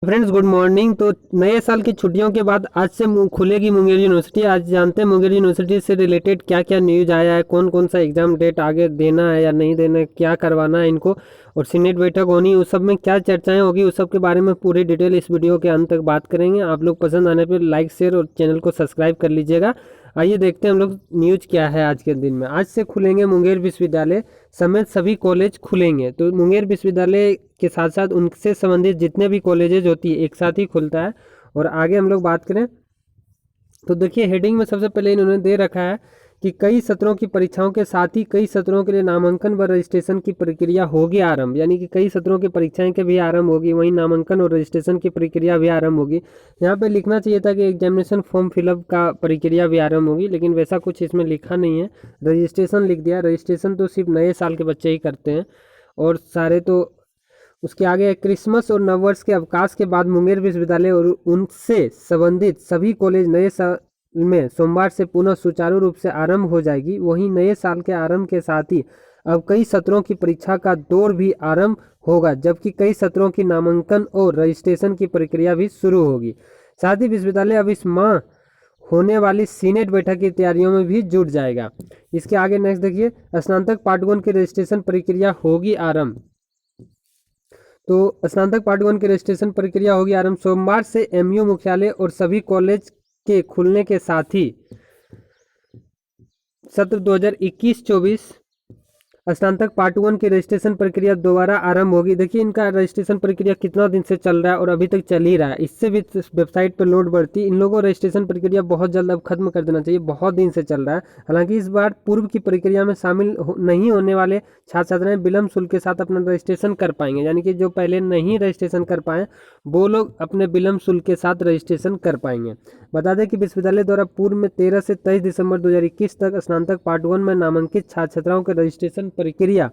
Friends good morning. तो नए साल की छुट्टियों के बाद आज से खुलेगी मुंगेर यूनिवर्सिटी। आज जानते हैं मुंगेर यूनिवर्सिटी से रिलेटेड क्या क्या न्यूज आया है, कौन कौन सा एग्जाम डेट आगे देना है या नहीं देना है, क्या करवाना है इनको, और सीनेट बैठक होनी उस सब में क्या चर्चाएं होगी, उस सब के बारे में पूरी डिटेल इस वीडियो के अंत तक बात करेंगे। आप लोग पसंद आने पर लाइक शेयर और चैनल को सब्सक्राइब कर लीजिएगा। आइए देखते हैं हम लोग न्यूज क्या है आज के दिन में। आज से खुलेंगे मुंगेर विश्वविद्यालय समेत सभी कॉलेज खुलेंगे। तो मुंगेर विश्वविद्यालय के साथ साथ उनसे संबंधित जितने भी कॉलेजेज होती है एक साथ ही खुलता है। और आगे हम लोग बात करें तो देखिए हेडिंग में सबसे पहले इन्होंने दे रखा है कि कई सत्रों की परीक्षाओं के साथ ही कई सत्रों के लिए नामांकन व रजिस्ट्रेशन की प्रक्रिया होगी आरंभ। यानी कि कई सत्रों की परीक्षाएं के भी आरंभ होगी, वहीं नामांकन और रजिस्ट्रेशन की प्रक्रिया भी आरंभ होगी। यहाँ पे लिखना चाहिए था कि एग्जामिनेशन फॉर्म फिलअप का प्रक्रिया भी आरंभ होगी, लेकिन वैसा कुछ इसमें लिखा नहीं है, रजिस्ट्रेशन लिख दिया। रजिस्ट्रेशन तो सिर्फ नए साल के बच्चे ही करते हैं और सारे तो उसके आगे क्रिसमस और नववर्ष के अवकाश के बाद मुंगेर विश्वविद्यालय और उनसे संबंधित सभी कॉलेज नए साल में सोमवार से पुनः सुचारू रूप से आरंभ हो जाएगी। वहीं नए साल के आरंभ के साथ ही अब कई सत्रों की परीक्षा का दौर भी आरंभ होगा, जबकि कई सत्रों की नामांकन और रजिस्ट्रेशन की प्रक्रिया भी शुरू होगी। साथ ही विश्वविद्यालय अब इस माह होने वाली सीनेट बैठक की तैयारियों में भी जुट जाएगा। इसके आगे नेक्स्ट देखिए, स्नातक पाठगण की रजिस्ट्रेशन प्रक्रिया होगी आरंभ। तो स्नातक पार्ट 1 की रजिस्ट्रेशन प्रक्रिया होगी आरंभ। सोमवार से एमयू मुख्यालय और सभी कॉलेज के खुलने के साथ ही सत्र 2021-24 स्नातक पार्ट 1 की रजिस्ट्रेशन प्रक्रिया दोबारा आरंभ होगी। देखिए इनका रजिस्ट्रेशन प्रक्रिया कितना दिन से चल रहा है और अभी तक चल ही रहा है, इससे भी वेबसाइट पर लोड बढ़ती है। इन लोगों को रजिस्ट्रेशन प्रक्रिया बहुत जल्द अब खत्म कर देना चाहिए, बहुत दिन से चल रहा है। हालांकि इस बार पूर्व की प्रक्रिया में शामिल नहीं होने वाले छात्र छात्राएं विलम्ब शुल्क के साथ अपना रजिस्ट्रेशन कर पाएंगे। यानी कि जो पहले नहीं रजिस्ट्रेशन कर पाए वो लोग अपने विलम्ब शुल्क के साथ रजिस्ट्रेशन कर पाएंगे। बता दें कि विश्वविद्यालय द्वारा पूर्व में 13 से 23 दिसंबर 2021 तक स्नातक पार्ट 1 में नामांकित छात्र छात्राओं के रजिस्ट्रेशन प्रक्रिया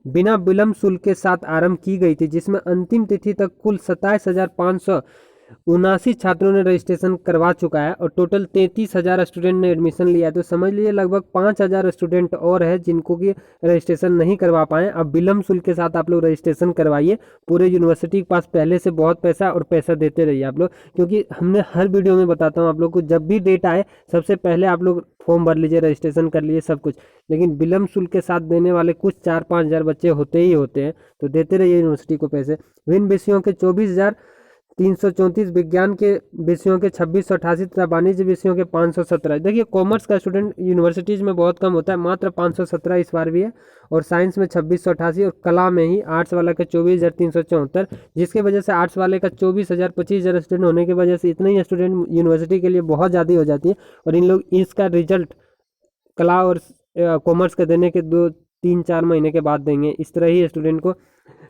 बिना विलम्ब शुल्क के साथ आरंभ की गई थी, जिसमें अंतिम तिथि तक कुल 27,579 छात्रों ने रजिस्ट्रेशन करवा चुका है और टोटल 33,000 स्टूडेंट ने एडमिशन लिया है। तो समझ लीजिए लगभग 5,000 स्टूडेंट और है जिनको कि रजिस्ट्रेशन नहीं करवा पाए। अब विलम्ब शुल्क के साथ आप लोग रजिस्ट्रेशन करवाइए। पूरे यूनिवर्सिटी के पास पहले से बहुत पैसा और पैसा देते रहिए आप लोग, क्योंकि हमने हर वीडियो में बताता हूँ आप लोग को, जब भी डेट आए सबसे पहले आप लोग फॉर्म भर लीजिए, रजिस्ट्रेशन कर लीजिए सब कुछ। लेकिन विलम्ब शुल्क के साथ देने वाले कुछ 4-5 हज़ार बच्चे होते ही होते हैं, तो देते रहिए यूनिवर्सिटी को पैसे। विभिन्न विषयों के 24,334, विज्ञान के विषयों के 2688 तथा वाणिज्य विषयों के 517। देखिए कॉमर्स का स्टूडेंट यूनिवर्सिटीज़ में बहुत कम होता है, मात्र 517 इस बार भी है, और साइंस में 2688 और कला में ही आर्ट्स वाला का 24,374, जिसकी वजह से आर्ट्स वाले का 24,000 25,000 स्टूडेंट होने की वजह से इतने ही स्टूडेंट यूनिवर्सिटी के लिए बहुत ज़्यादा हो जाती है। और इन लोग इसका रिजल्ट कला और कॉमर्स का देने के 2-3-4 महीने के बाद देंगे। इस तरह ही स्टूडेंट को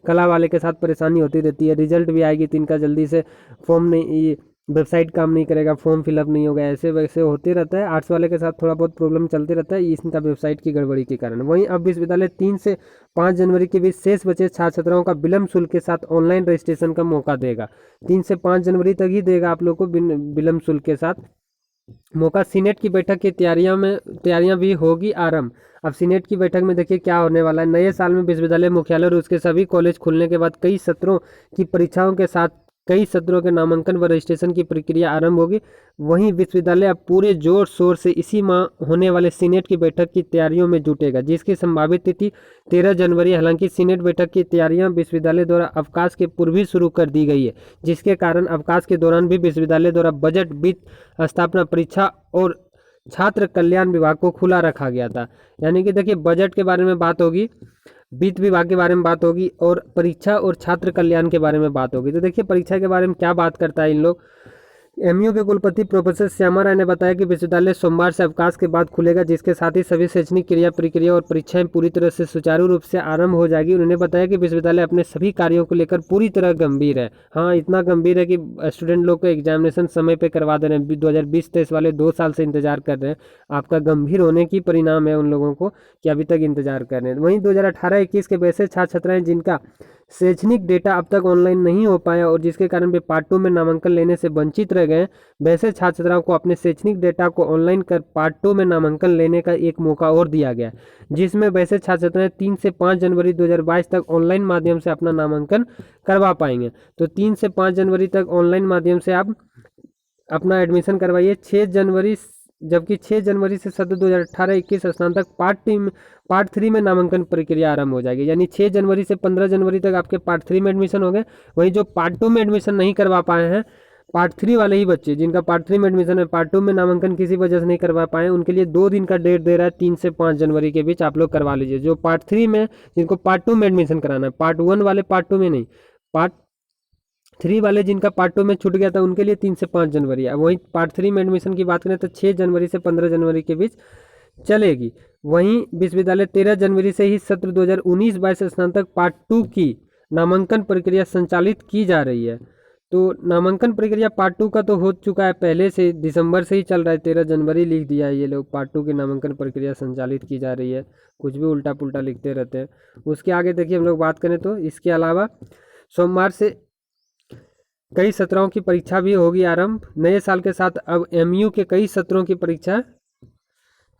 कला वाले के साथ परेशानी होती रहती है, रिजल्ट भी आएगी तो इनका जल्दी से फॉर्म नहीं, वेबसाइट काम नहीं करेगा, फॉर्म फिलअप नहीं होगा, ऐसे वैसे होते रहता है। आर्ट्स वाले के साथ थोड़ा बहुत प्रॉब्लम चलते रहता है इनका वेबसाइट की गड़बड़ी के कारण। वहीं अब विश्वविद्यालय 3 से 5 जनवरी के बीच शेष बचे छात्र छात्राओं का विलम्ब शुल्क के साथ ऑनलाइन रजिस्ट्रेशन का मौका देगा। 3 से 5 जनवरी तक ही देगा आप लोग को विलम्ब शुल्क के साथ मौका। सीनेट की बैठक की तैयारियां भी होगी आरंभ। अब सीनेट की बैठक में देखिए क्या होने वाला है। नए साल में विश्वविद्यालय मुख्यालय और उसके सभी कॉलेज खुलने के बाद कई सत्रों की परीक्षाओं के साथ कई सत्रों के नामांकन व रजिस्ट्रेशन की प्रक्रिया आरंभ होगी। वहीं विश्वविद्यालय अब पूरे जोर शोर से इसी माह होने वाले सीनेट की बैठक की तैयारियों में जुटेगा, जिसकी संभावित तिथि 13 जनवरी। हालांकि सीनेट बैठक की तैयारियां विश्वविद्यालय द्वारा अवकाश के पूर्व ही शुरू कर दी गई है, जिसके कारण अवकाश के दौरान भी विश्वविद्यालय द्वारा बजट, वित्त स्थापना परीक्षा और छात्र कल्याण विभाग को खुला रखा गया था। यानी कि देखिए बजट के बारे में बात होगी, वित्त विभाग के बारे में बात होगी और परीक्षा और छात्र कल्याण के बारे में बात होगी। तो देखिए परीक्षा के बारे में क्या बात करता है इन लोग। एमयू के कुलपति प्रोफेसर श्यामा राय ने बताया कि विश्वविद्यालय सोमवार से अवकाश के बाद खुलेगा, जिसके साथ ही सभी शैक्षणिक क्रिया प्रक्रिया और परीक्षाएं पूरी तरह से सुचारू रूप से आरंभ हो जाएगी। उन्होंने बताया कि विश्वविद्यालय अपने सभी कार्यों को लेकर पूरी तरह गंभीर है। हाँ, इतना गंभीर है कि स्टूडेंट लोग को एग्जामिनेशन समय पर करवा दे रहे हैं। 2020-23 वाले 2 साल से इंतजार कर रहे हैं। आपका गंभीर होने की परिणाम है उन लोगों को कि अभी तक इंतजार कर रहे हैं। वहीं 2018-21 के वैसे छात्र छात्राएं जिनका शैक्षणिक डेटा अब तक ऑनलाइन नहीं हो पाया और जिसके कारण वे पार्ट 2 में नामांकन लेने से वंचित रह गए, वैसे छात्र छात्राओं को अपने शैक्षणिक डेटा को ऑनलाइन कर पार्ट 2 में नामांकन लेने का एक मौका और दिया गया, जिसमें वैसे छात्र छात्राएं 3 से 5 जनवरी 2022 तक ऑनलाइन माध्यम से अपना नामांकन करवा पाएंगे। तो 3 से 5 जनवरी तक ऑनलाइन माध्यम से आप अपना एडमिशन करवाइए। 6 जनवरी जबकि 6 जनवरी से सत्र 2018-21 स्थान तक पार्ट 3 में नामांकन प्रक्रिया आरंभ हो जाएगी। यानी 6 जनवरी से 15 जनवरी तक आपके पार्ट 3 में एडमिशन हो गए। वहीं जो पार्ट 2 में एडमिशन नहीं करवा पाए हैं, पार्ट 3 वाले ही बच्चे जिनका पार्ट 3 में एडमिशन है, पार्ट 2 में नामांकन किसी वजह से नहीं करवा पाए, उनके लिए 2 दिन का डेट दे रहा है, 3 से 5 जनवरी के बीच आप लोग करवा लीजिए। जो पार्ट 3 में जिनको पार्ट 2 में एडमिशन कराना है, पार्ट 1 वाले पार्ट 2 में नहीं, पार्ट 3 वाले जिनका पार्ट 2 में छूट गया था उनके लिए 3 से 5 जनवरी है। वहीं पार्ट 3 में एडमिशन की बात करें तो 6 जनवरी से 15 जनवरी के बीच चलेगी। वहीं विश्वविद्यालय 13 जनवरी से ही सत्र 2019-22 स्थान तक पार्ट 2 की नामांकन प्रक्रिया संचालित की जा रही है। तो नामांकन प्रक्रिया पार्ट 2 का तो हो चुका है, पहले से दिसंबर से ही चल रहा है, 13 जनवरी लिख दिया है ये लोग। पार्ट 2 की नामांकन प्रक्रिया संचालित की जा रही है, कुछ भी उल्टा पुल्टा लिखते रहते हैं। उसके आगे देखिए हम लोग बात करें तो इसके अलावा सोमवार से कई सत्रों की परीक्षा भी होगी आरंभ। नए साल के साथ अब एमयू के कई सत्रों की परीक्षा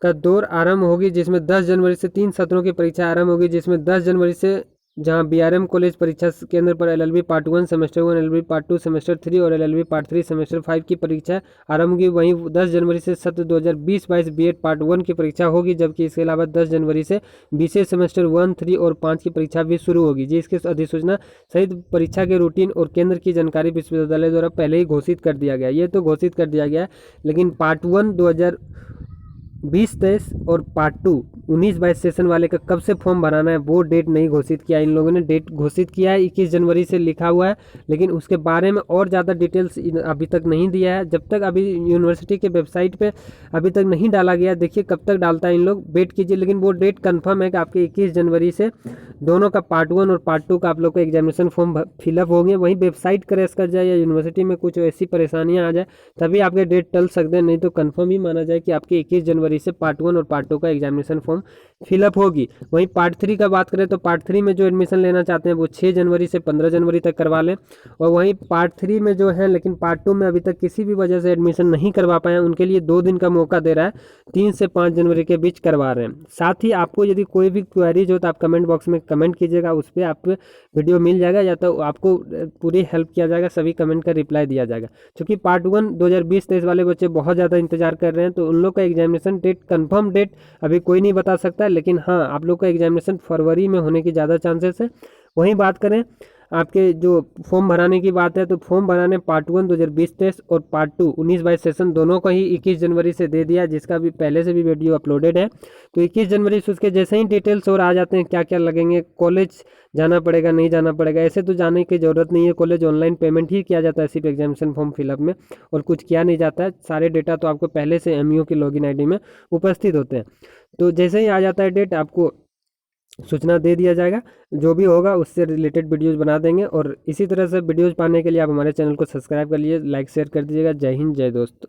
का दौर आरंभ होगी, जिसमें 10 जनवरी से 3 सत्रों की परीक्षा आरंभ होगी, जिसमें 10 जनवरी से जहां बीआरएम कॉलेज परीक्षा केंद्र पर LLB part 1 semester 1, LLB part 2 semester 3 और एलएलबी पार्ट 3 सेमेस्टर 5 की परीक्षा आरंभ होगी। वहीं 10 जनवरी से सत्र 2020-22 बीएड पार्ट 1 की परीक्षा होगी, जबकि इसके अलावा 10 जनवरी से बीसीए सेमेस्टर 1, 3 और 5 की परीक्षा भी शुरू होगी, जिसकी अधिसूचना सहित परीक्षा के रूटीन और केंद्र की जानकारी विश्वविद्यालय द्वारा पहले ही घोषित कर दिया गया। ये तो घोषित कर दिया गया है, लेकिन पार्ट 1 2020-23 और पार्ट 2 19-22 सेशन वाले का कब से फॉर्म भराना है वो डेट नहीं घोषित किया। इन लोगों ने डेट घोषित किया है 21 जनवरी से लिखा हुआ है, लेकिन उसके बारे में और ज़्यादा डिटेल्स अभी तक नहीं दिया है। जब तक अभी यूनिवर्सिटी के वेबसाइट पे अभी तक नहीं डाला गया, देखिए कब तक डालता है इन लोग, वेट कीजिए। लेकिन वो डेट कन्फर्म है कि आपके 21 जनवरी से दोनों का पार्ट 1 और पार्ट 2 का आप लोग का एग्जामिनेशन फॉर्म फिलअप होंगे। वहीं वेबसाइट क्रैश कर जाए या यूनिवर्सिटी में कुछ ऐसी परेशानियाँ आ जाए तभी आपके डेट टल सकते हैं, नहीं तो कन्फर्म ही माना जाए कि आपके 21 जनवरी से पार्ट 1 और पार्ट 2 का एग्जामिनेशन फॉर्म फिलअप होगी। वहीं पार्ट 3 का बात करें तो पार्ट 3 में जो एडमिशन लेना चाहते हैं वो 6 जनवरी से 15 जनवरी तक करवा लें। और वहीं पार्ट 3 में जो है लेकिन पार्ट 2 में अभी तक किसी भी वजह से एडमिशन नहीं करवा पाए, उनके लिए 2 दिन का मौका दे रहा है, 3 से 5 जनवरी के बीच करवा रहे हैं। साथ ही आपको यदि कोई भी क्वेरीज हो तो आप कमेंट बॉक्स में कमेंट कीजिएगा, उस पर आप वीडियो मिल जाएगा या तो आपको पूरी हेल्प किया जाएगा, सभी कमेंट का रिप्लाई दिया जाएगा। क्योंकि पार्ट 1 2020-23 वाले बच्चे बहुत ज़्यादा इंतजार कर रहे हैं, तो उन लोग का एग्जामिनेशन डेट कंफर्म डेट अभी कोई नहीं बता सकता है, लेकिन हाँ आप लोग का एग्जामिनेशन फरवरी में होने की ज़्यादा चांसेस है। वहीं बात करें आपके जो फॉर्म भराने की बात है तो फॉर्म भराने पार्ट 1 2020-23 और पार्ट 2 19-22 सेशन दोनों को ही 21 जनवरी से दे दिया, जिसका भी पहले से भी वीडियो अपलोडेड है। तो 21 जनवरी से उसके जैसे ही डिटेल्स और आ जाते हैं क्या क्या लगेंगे, कॉलेज जाना पड़ेगा नहीं जाना पड़ेगा, ऐसे तो जाने की ज़रूरत नहीं है। कॉलेज ऑनलाइन पेमेंट ही किया जाता है सिर्फ एग्जामिनेशन फॉर्म फिलअप में, और कुछ किया नहीं जाता है। सारे डेटा तो आपको पहले से एमयू की लॉगिन आईडी में उपस्थित होते हैं। तो जैसे ही आ जाता है डेट आपको सूचना दे दिया जाएगा, जो भी होगा उससे रिलेटेड वीडियोस बना देंगे। और इसी तरह से वीडियोस पाने के लिए आप हमारे चैनल को सब्सक्राइब कर लीजिए, लाइक शेयर कर दीजिएगा। जय हिंद, जय दोस्त।